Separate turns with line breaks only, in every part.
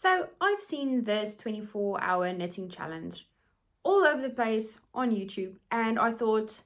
So I've seen this 24-hour knitting challenge all over the place on YouTube, and I thought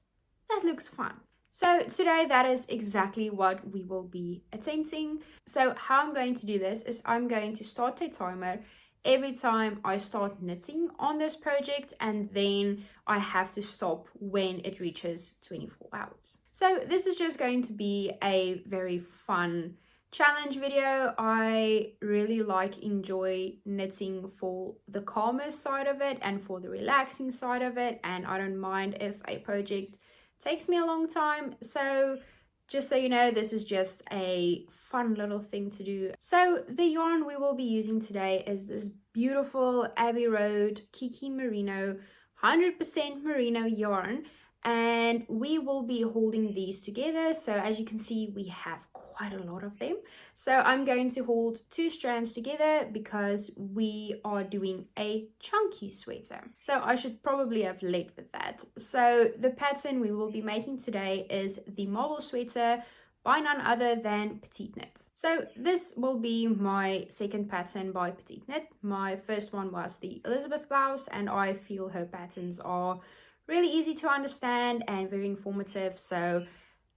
that looks fun. So today that is exactly what we will be attempting. So how I'm going to do this is I'm going to start a timer every time I start knitting on this project, and then I have to stop when it reaches 24 hours. So this is just going to be a very fun challenge video. I really enjoy knitting for the calmer side of it and for the relaxing side of it, and I don't mind if a project takes me a long time. So just so you know, this is just a fun little thing to do. So the yarn we will be using today is this beautiful Abbey Road Kiki Merino 100% merino yarn, and we will be holding these together. So as you can see, we have quite a lot of them. So I'm going to hold 2 strands together because we are doing a chunky sweater. So I should probably have led with that. So the pattern we will be making today is the marble sweater by none other than PetiteKnit. So this will be my second pattern by PetiteKnit. My first one was the Elizabeth blouse, and I feel her patterns are really easy to understand and very informative. So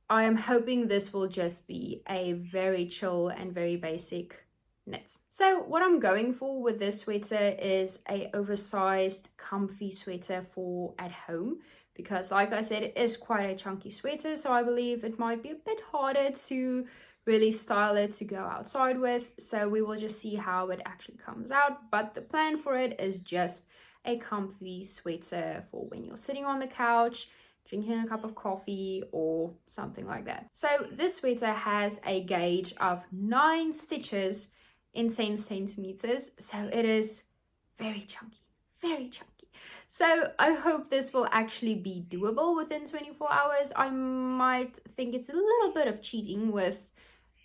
I am hoping this will just be a very chill and very basic knit. So what I'm going for with this sweater is a oversized comfy sweater for at home, because like I said, it is quite a chunky sweater, so I believe it might be a bit harder to really style it to go outside with. So we will just see how it actually comes out, but the plan for it is just a comfy sweater for when you're sitting on the couch, drinking a cup of coffee or something like that. So this sweater has a gauge of 9 stitches in 10 centimeters. So it is very chunky, very chunky. So I hope this will actually be doable within 24 hours. I might think it's a little bit of cheating with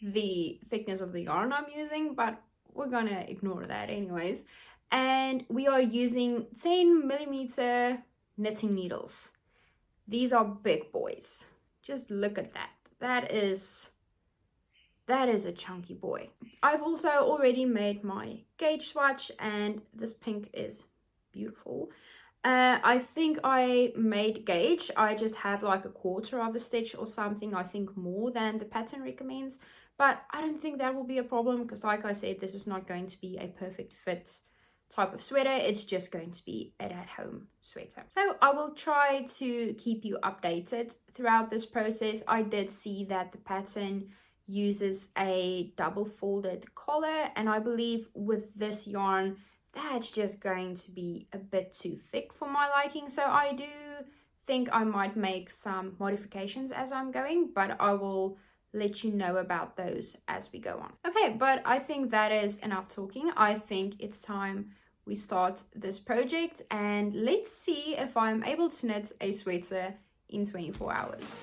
the thickness of the yarn I'm using, but we're gonna ignore that anyways. And we are using 10mm knitting needles. These are big boys. Just look at that. That is a chunky boy. I've also already made my gauge swatch, and this pink is beautiful. I think I made gauge. I just have like a quarter of a stitch or something, I think more than the pattern recommends. But I don't think that will be a problem because, like I said, this is not going to be a perfect fit type of sweater. It's just going to be an at-home sweater. So I will try to keep you updated throughout this process. I did see that the pattern uses a double folded collar, and I believe with this yarn that's just going to be a bit too thick for my liking. So I do think I might make some modifications as I'm going, but I will let you know about those as we go on. Okay, but I think that is enough talking. I think it's time we start this project, and let's see if I'm able to knit a sweater in 24 hours.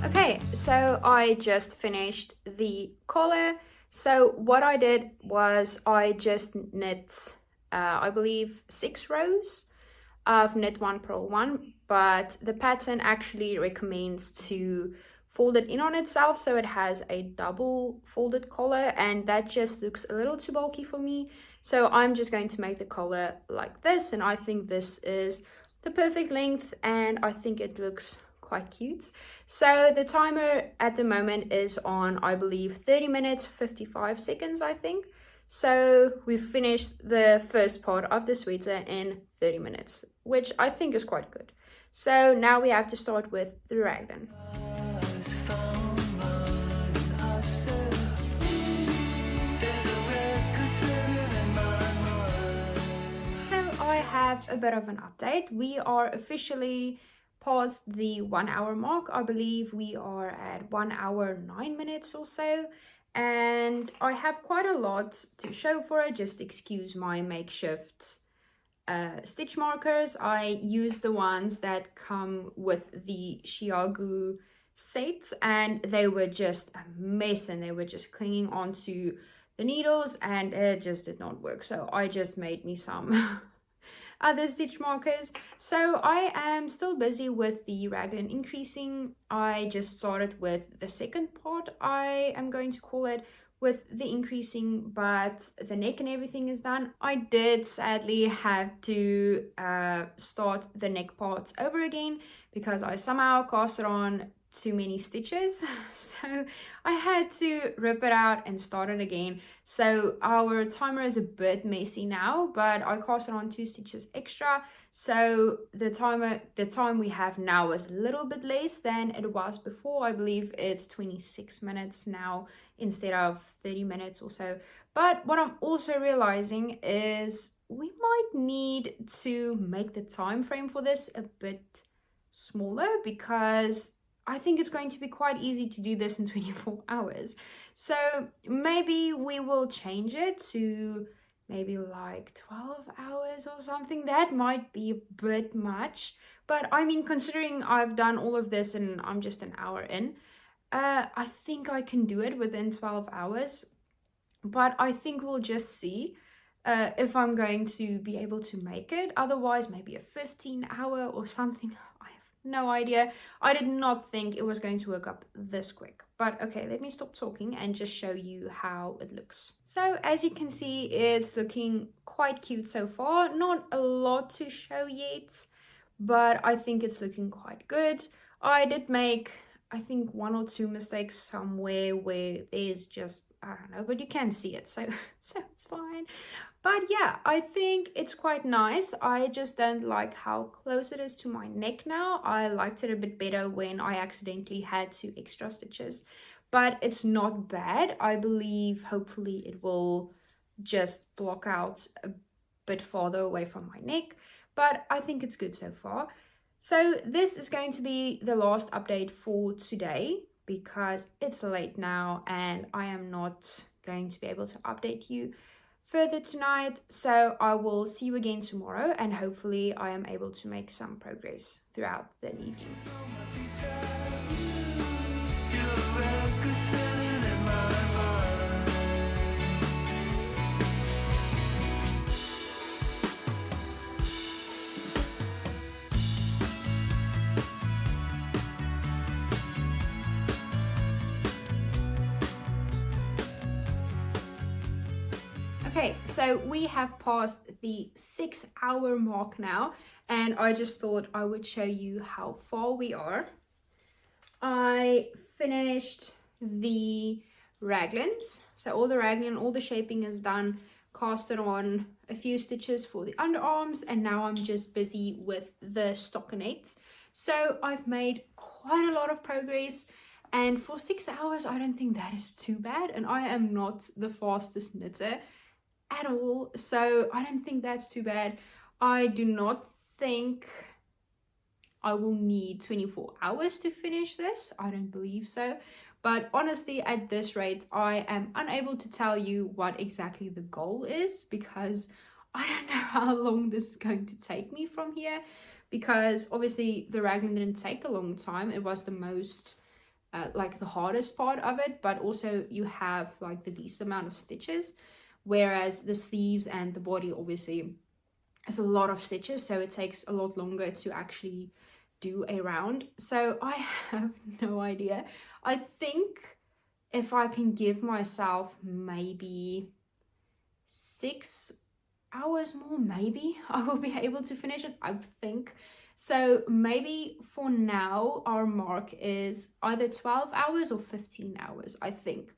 Okay, so I just finished the collar. So what I did was I just knit, I believe 6 rows of knit 1 purl 1, but the pattern actually recommends to fold it in on itself, so it has a double folded collar, and that just looks a little too bulky for me. So I'm just going to make the collar like this, and I think this is the perfect length, and I think it looks quite cute. So the timer at the moment is on, I believe, 30 minutes 55 seconds, I think. So we've finished the first part of the sweater in 30 minutes, which I think is quite good. So now we have to start with the raglan. So I have a bit of an update. We are officially past the 1 hour mark. I believe we are at 1 hour 9 minutes or so, and I have quite a lot to show for it. Just excuse my makeshift stitch markers. I use the ones that come with the Chiagu sets, and they were just a mess, and they were just clinging onto the needles, and it just did not work. So I just made me some other stitch markers. So I am still busy with the raglan increasing. I just started with the second part, I am going to call it, with the increasing, but the neck and everything is done. I did sadly have to start the neck parts over again because I somehow casted on too many stitches, so I had to rip it out and start it again. So our timer is a bit messy now, but I casted on 2 stitches extra, so the time we have now is a little bit less than it was before. I believe it's 26 minutes now instead of 30 minutes or so. But what I'm also realizing is we might need to make the time frame for this a bit smaller, because I think it's going to be quite easy to do this in 24 hours. So maybe we will change it to maybe like 12 hours or something. That might be a bit much. But I mean, considering I've done all of this and I'm just an hour in, I think I can do it within 12 hours. But I think we'll just see if I'm going to be able to make it. Otherwise, maybe a 15-hour or something. I have no idea. I did not think it was going to work up this quick. But okay, let me stop talking and just show you how it looks. So as you can see, it's looking quite cute so far. Not a lot to show yet, but I think it's looking quite good. I did make, I think, 1 or 2 mistakes somewhere where there's just, I don't know, but you can see it, so it's fine. But yeah, I think it's quite nice. I just don't like how close it is to my neck now. I liked it a bit better when I accidentally had 2 extra stitches, but it's not bad. I believe hopefully it will just block out a bit farther away from my neck, but I think it's good so far. So this is going to be the last update for today, because it's late now and I am not going to be able to update you further tonight. So I will see you again tomorrow, and hopefully I am able to make some progress throughout the evening. Okay, so we have passed the 6-hour mark now, and I just thought I would show you how far we are. I finished the raglans, so all the raglan, all the shaping is done, casted on a few stitches for the underarms, and now I'm just busy with the stockinette. So I've made quite a lot of progress. And for 6 hours, I don't think that is too bad. And I am not the fastest knitter at all, so I don't think that's too bad. I do not think I will need 24 hours to finish this. I don't believe so. But honestly, at this rate, I am unable to tell you what exactly the goal is, because I don't know how long this is going to take me from here. Because obviously the raglan didn't take a long time. It was the most like the hardest part of it, but also you have like the least amount of stitches. Whereas the sleeves and the body obviously is a lot of stitches, so it takes a lot longer to actually do a round. So I have no idea. I think if I can give myself maybe 6 hours more, maybe I will be able to finish it, I think. So maybe for now our mark is either 12 hours or 15 hours, I think.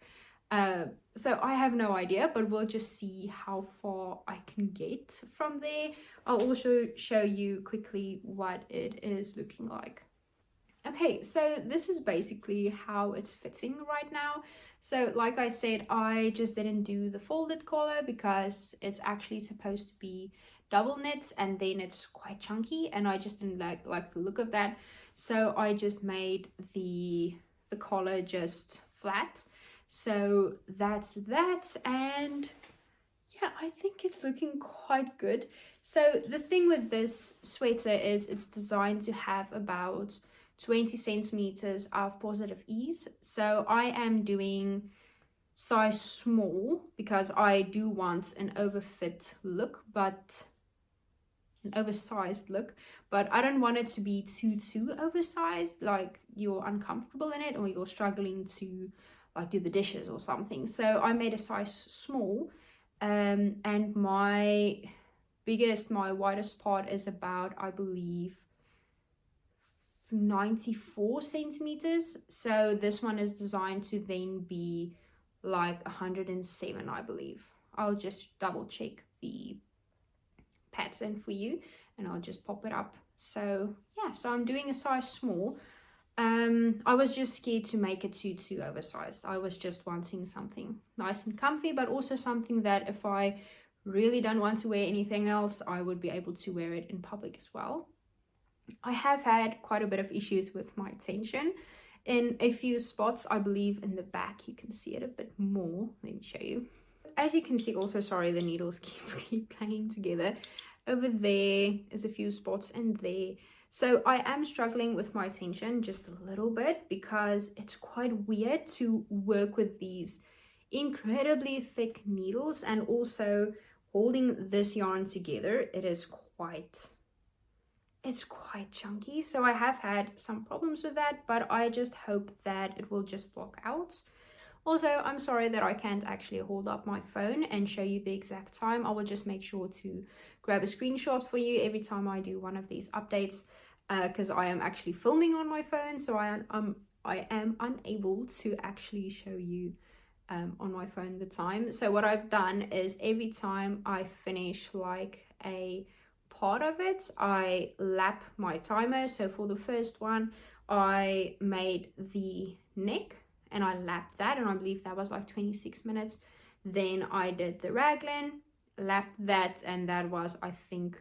So I have no idea, but we'll just see how far I can get from there. I'll also show you quickly what it is looking like. Okay, so this is basically how it's fitting right now. So like I said, I just didn't do the folded collar because it's actually supposed to be double knits, and then it's quite chunky, and I just didn't like the look of that. So I just made the collar just flat. So that's that, and yeah, I think it's looking quite good. So the thing with this sweater is it's designed to have about 20 centimeters of positive ease. So I am doing size small because I do want an overfit look, but an oversized look, but I don't want it to be too oversized, like you're uncomfortable in it or you're struggling to like do the dishes or something. So I made a size small, and my widest part is about, I believe, 94 centimeters. So this one is designed to then be like 107, I believe. I'll just double check the pattern for you and I'll just pop it up. So yeah, so I'm doing a size small. I was just scared to make it too oversized. I was just wanting something nice and comfy, but also something that if I really don't want to wear anything else, I would be able to wear it in public as well. I have had quite a bit of issues with my tension in a few spots. I believe in the back you can see it a bit more. Let me show you. As you can see, also, sorry, the needles keep playing together. Over there is a few spots and there. So I am struggling with my tension just a little bit because it's quite weird to work with these incredibly thick needles and also holding this yarn together. It's quite chunky, so I have had some problems with that, but I just hope that it will just block out. Also, I'm sorry that I can't actually hold up my phone and show you the exact time. I will just make sure to grab a screenshot for you every time I do one of these updates, because I am actually filming on my phone, so I am unable to actually show you on my phone the time. So what I've done is every time I finish like a part of it, I lap my timer. So for the first one, I made the neck and I lapped that, and I believe that was like 26 minutes. Then I did the raglan, lapped that, and that was, I think,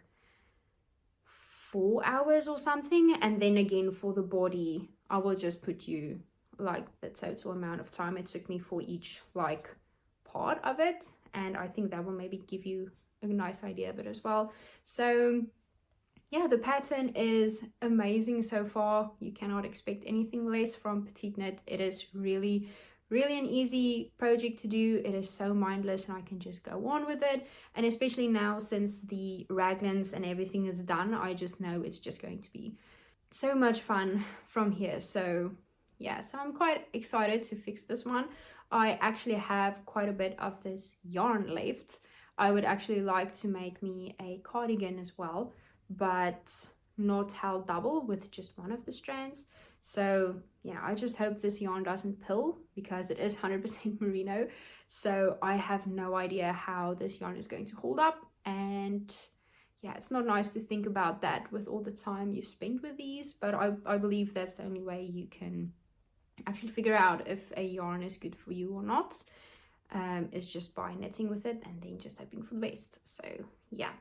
4 hours or something. And then again for the body, I will just put you like the total amount of time it took me for each like part of it, and I think that will maybe give you a nice idea of it as well. So yeah, the pattern is amazing so far. You cannot expect anything less from PetiteKnit. It is really an easy project to do. It is so mindless and I can just go on with it, and especially now since the raglans and everything is done, I just know it's just going to be so much fun from here. So yeah, so I'm quite excited to fix this one. I actually have quite a bit of this yarn left. I would actually like to make me a cardigan as well, but not held double with just one of the strands. So yeah, I just hope this yarn doesn't pill because it is 100% merino. So I have no idea how this yarn is going to hold up, and yeah, it's not nice to think about that with all the time you spend with these, but I believe that's the only way you can actually figure out if a yarn is good for you or not, is just by knitting with it and then just hoping for the best. So yeah,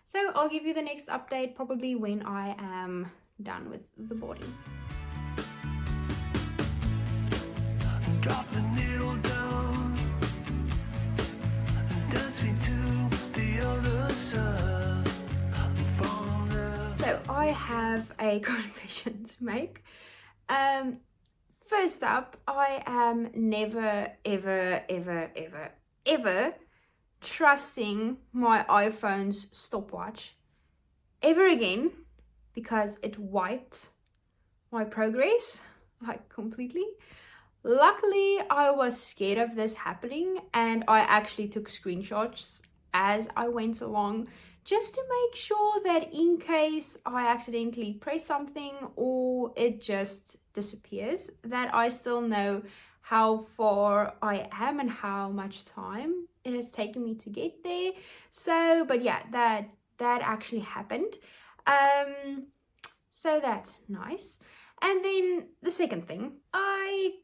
so I'll give you the next update probably when I am done with the body. Drop the needle down and dance me to the other side. So I have a confession to make. First up, I am never ever trusting my iPhone's stopwatch ever again, because it wiped my progress like completely. Luckily, I was scared of this happening and I actually took screenshots as I went along just to make sure that in case I accidentally press something or it just disappears, that I still know how far I am and how much time it has taken me to get there. So, but yeah, that actually happened. So that's nice. And then the second thing, I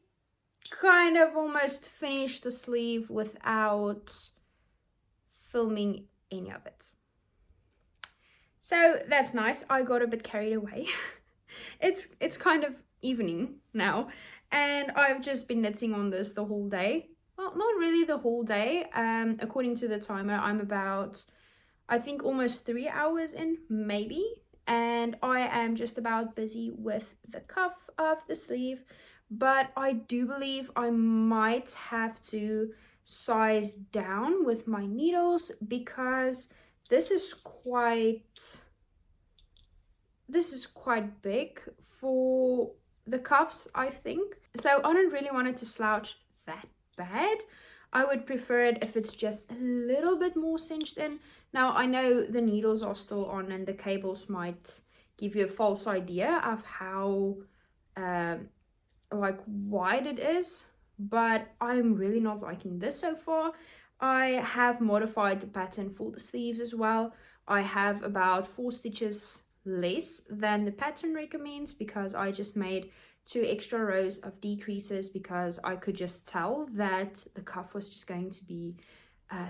kind of almost finished the sleeve without filming any of it. So that's nice. I got a bit carried away. It's kind of evening now and I've just been knitting on this the whole day. well, not really the whole day. According to the timer, I'm about, I think, almost 3 hours in, maybe. And I am just about busy with the cuff of the sleeve. But I do believe I might have to size down with my needles because this is quite big for the cuffs, I think. So I don't really want it to slouch that bad. I would prefer it if it's just a little bit more cinched in. Now, I know the needles are still on and the cables might give you a false idea of how like wide it is, but I'm really not liking this so far. I have modified the pattern for the sleeves as well. I have about 4 stitches less than the pattern recommends because I just made 2 extra rows of decreases because I could just tell that the cuff was just going to be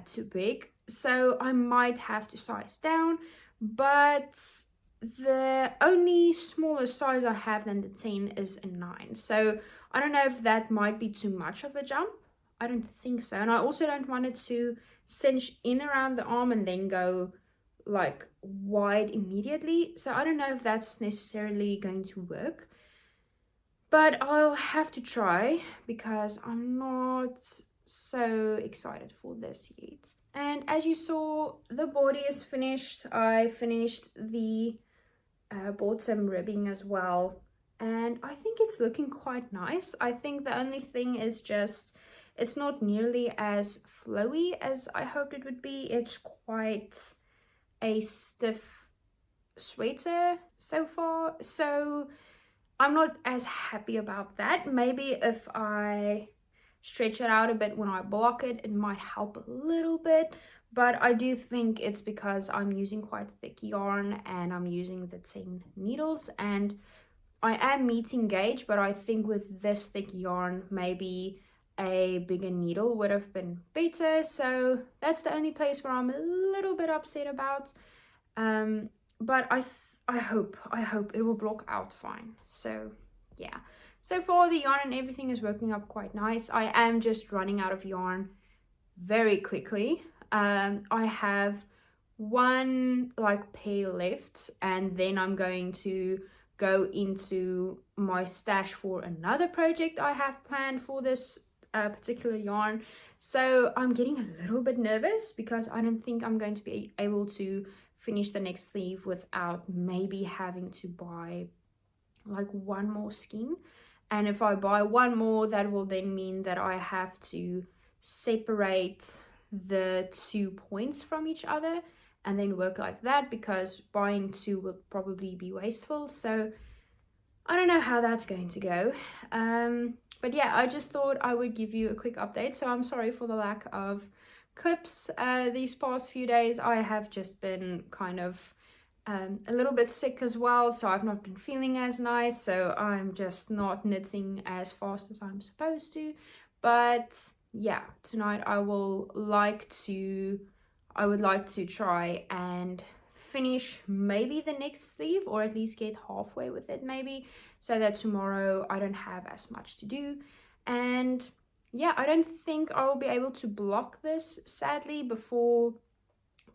too big. So I might have to size down, but the only smaller size I have than the 10 is a 9. So I don't know if that might be too much of a jump. I don't think so. And I also don't want it to cinch in around the arm and then go like wide immediately. So I don't know if that's necessarily going to work. But I'll have to try because I'm not so excited for this yet. And as you saw, the body is finished. I finished the bottom ribbing as well. And I think it's looking quite nice. I think the only thing is just it's not nearly as flowy as I hoped it would be. It's quite a stiff sweater so far. So I'm not as happy about that. Maybe if I stretch it out a bit when I block it, it might help a little bit. But I do think it's because I'm using quite thick yarn and I'm using the 10 needles. And I am meeting gauge, but I think with this thick yarn, maybe a bigger needle would have been better. So that's the only place where I'm a little bit upset about. But I hope it will block out fine. So yeah, so far the yarn and everything is working up quite nice. I am just running out of yarn very quickly. I have one like pair left, and then I'm going to go into my stash for another project I have planned for this particular yarn. So I'm getting a little bit nervous because I don't think I'm going to be able to finish the next sleeve without maybe having to buy like one more skein. And if I buy one more, that will then mean that I have to separate the 2 points from each other and then work like that, because buying 2 will probably be wasteful. So I don't know how that's going to go. But yeah, I just thought I would give you a quick update. So I'm sorry for the lack of clips these past few days. I have just been kind of a little bit sick as well, so I've not been feeling as nice, so I'm just not knitting as fast as I'm supposed to. But yeah, tonight I would like to try and finish maybe the next sleeve, or at least get halfway with it maybe, so that tomorrow I don't have as much to do. And yeah, I don't think I will be able to block this, sadly, before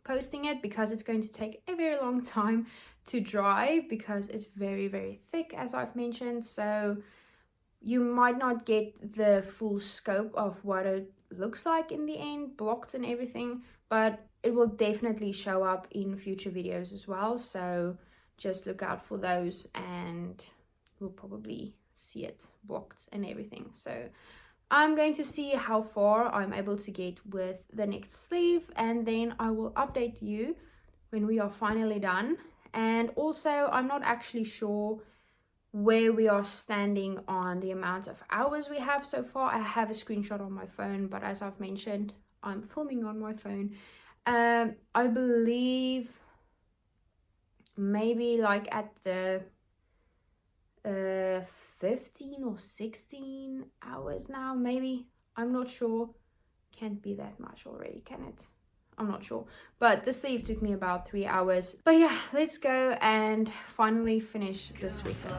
posting it, because it's going to take a very long time to dry because it's very, very thick, as I've mentioned. So you might not get the full scope of what it looks like in the end, blocked and everything, but it will definitely show up in future videos as well. So just look out for those and we'll probably see it blocked and everything. So I'm going to see how far I'm able to get with the next sleeve, and then I will update you when we are finally done. And also, I'm not actually sure where we are standing on the amount of hours we have so far. I have a screenshot on my phone, but as I've mentioned, I'm filming on my phone. I believe maybe like at the 15 or 16 hours now, maybe. I'm not sure. Can't be that much already, can it? I'm not sure. But the sleeve took me about 3 hours. But yeah, let's go and finally finish the sweater.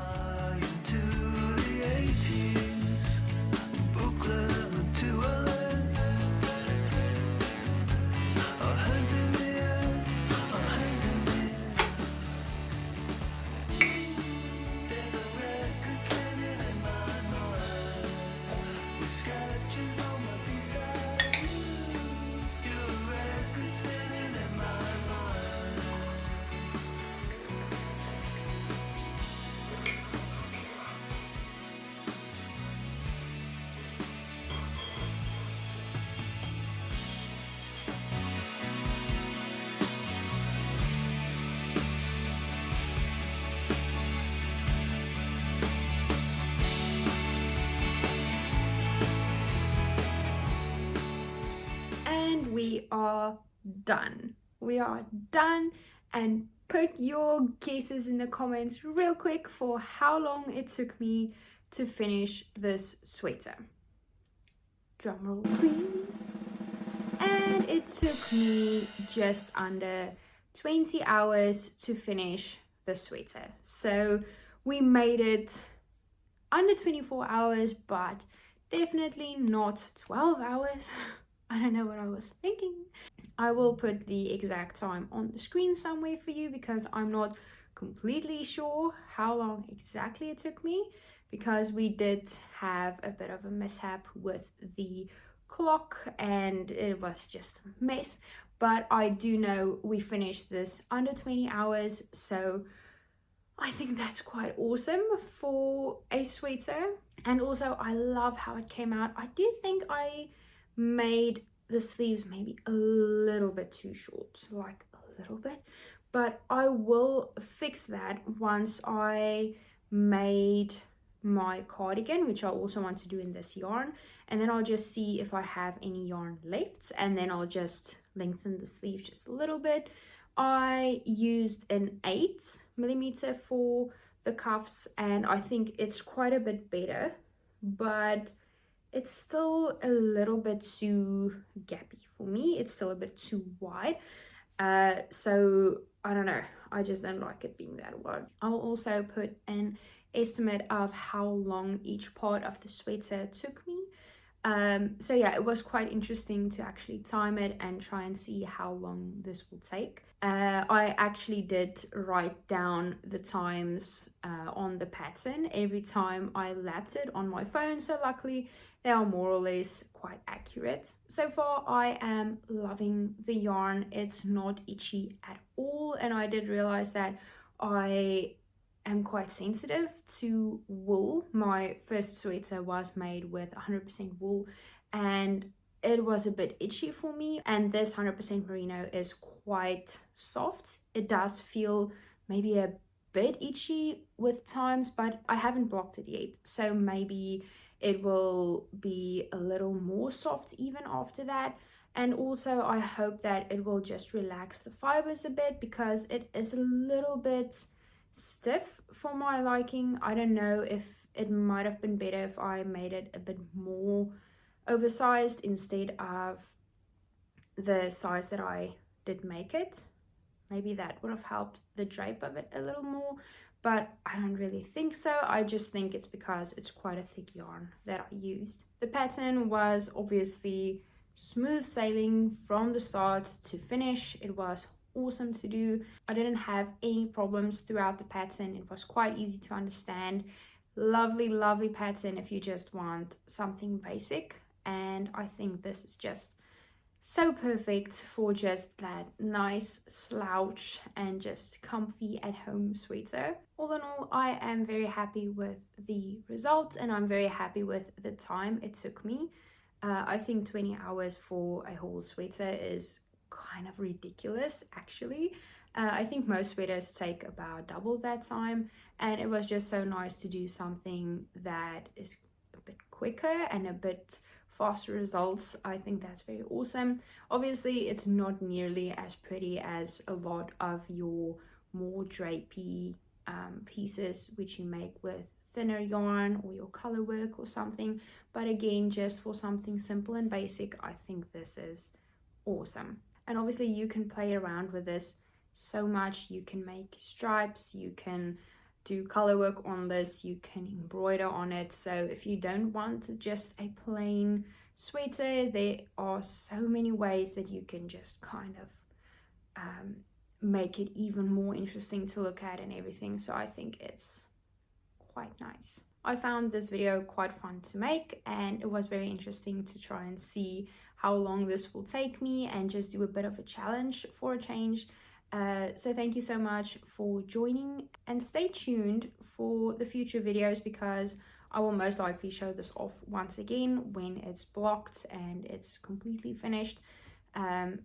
are done. We are done, and put your guesses in the comments real quick for how long it took me to finish this sweater. Drum roll please. And it took me just under 20 hours to finish the sweater. So we made it under 24 hours, but definitely not 12 hours. I don't know what I was thinking. I will put the exact time on the screen somewhere for you because I'm not completely sure how long exactly it took me, because we did have a bit of a mishap with the clock and it was just a mess. But I do know we finished this under 20 hours, so I think that's quite awesome for a sweater. And also I love how it came out. I do think I made the sleeves maybe a little bit too short, like a little bit, but I will fix that once I made my cardigan, which I also want to do in this yarn, and then I'll just see if I have any yarn left, and then I'll just lengthen the sleeve just a little bit. I used an 8mm for the cuffs, and I think it's quite a bit better, but it's still a little bit too gappy for me. It's still a bit too wide. So I don't know, I just don't like it being that wide. I'll also put an estimate of how long each part of the sweater took me. So yeah, it was quite interesting to actually time it and try and see how long this will take. I actually did write down the times on the pattern every time I lapped it on my phone, so luckily they are more or less quite accurate. So far I am loving the yarn. It's not itchy at all, and I did realize that I am quite sensitive to wool. My first sweater was made with 100% wool and it was a bit itchy for me, and this 100% merino is quite soft. It does feel maybe a bit itchy with times, but I haven't blocked it yet, so maybe it will be a little more soft even after that. And also I hope that it will just relax the fibers a bit, because it is a little bit stiff for my liking. I don't know, if it might have been better if I made it a bit more oversized instead of the size that I did make it. Maybe that would have helped the drape of it a little more, but I don't really think so. I just think it's because it's quite a thick yarn that I used. The pattern was obviously smooth sailing from the start to finish. It was awesome to do. I didn't have any problems throughout the pattern. It was quite easy to understand. Lovely pattern if you just want something basic, and I think this is just so perfect for just that nice slouch and just comfy at home sweater. All in all, I am very happy with the result, and I'm very happy with the time it took me. I think 20 hours for a whole sweater is kind of ridiculous actually. I think most sweaters take about double that time, and it was just so nice to do something that is a bit quicker and a bit faster results. I think that's very awesome. Obviously it's not nearly as pretty as a lot of your more drapey pieces which you make with thinner yarn or your color work or something, but again, just for something simple and basic, I think this is awesome. And obviously you can play around with this so much. You can make stripes, you can do color work on this, you can embroider on it. So if you don't want just a plain sweater, there are so many ways that you can just kind of make it even more interesting to look at and everything. So I think it's quite nice. I found this video quite fun to make, and it was very interesting to try and see how long this will take me and just do a bit of a challenge for a change. So thank you so much for joining, and stay tuned for the future videos, because I will most likely show this off once again when it's blocked and it's completely finished.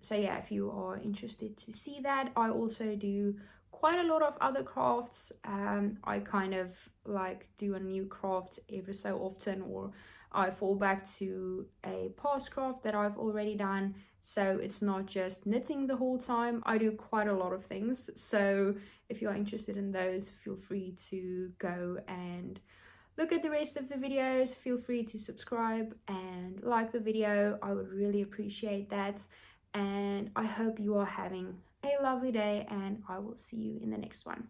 So yeah, if you are interested to see that, I also do quite a lot of other crafts. I kind of like do a new craft every so often, or I fall back to a past craft that I've already done. So it's not just knitting the whole time. I do quite a lot of things. So if you are interested in those, feel free to go and look at the rest of the videos. Feel free to subscribe and like the video. I would really appreciate that. And I hope you are having a lovely day, and I will see you in the next one.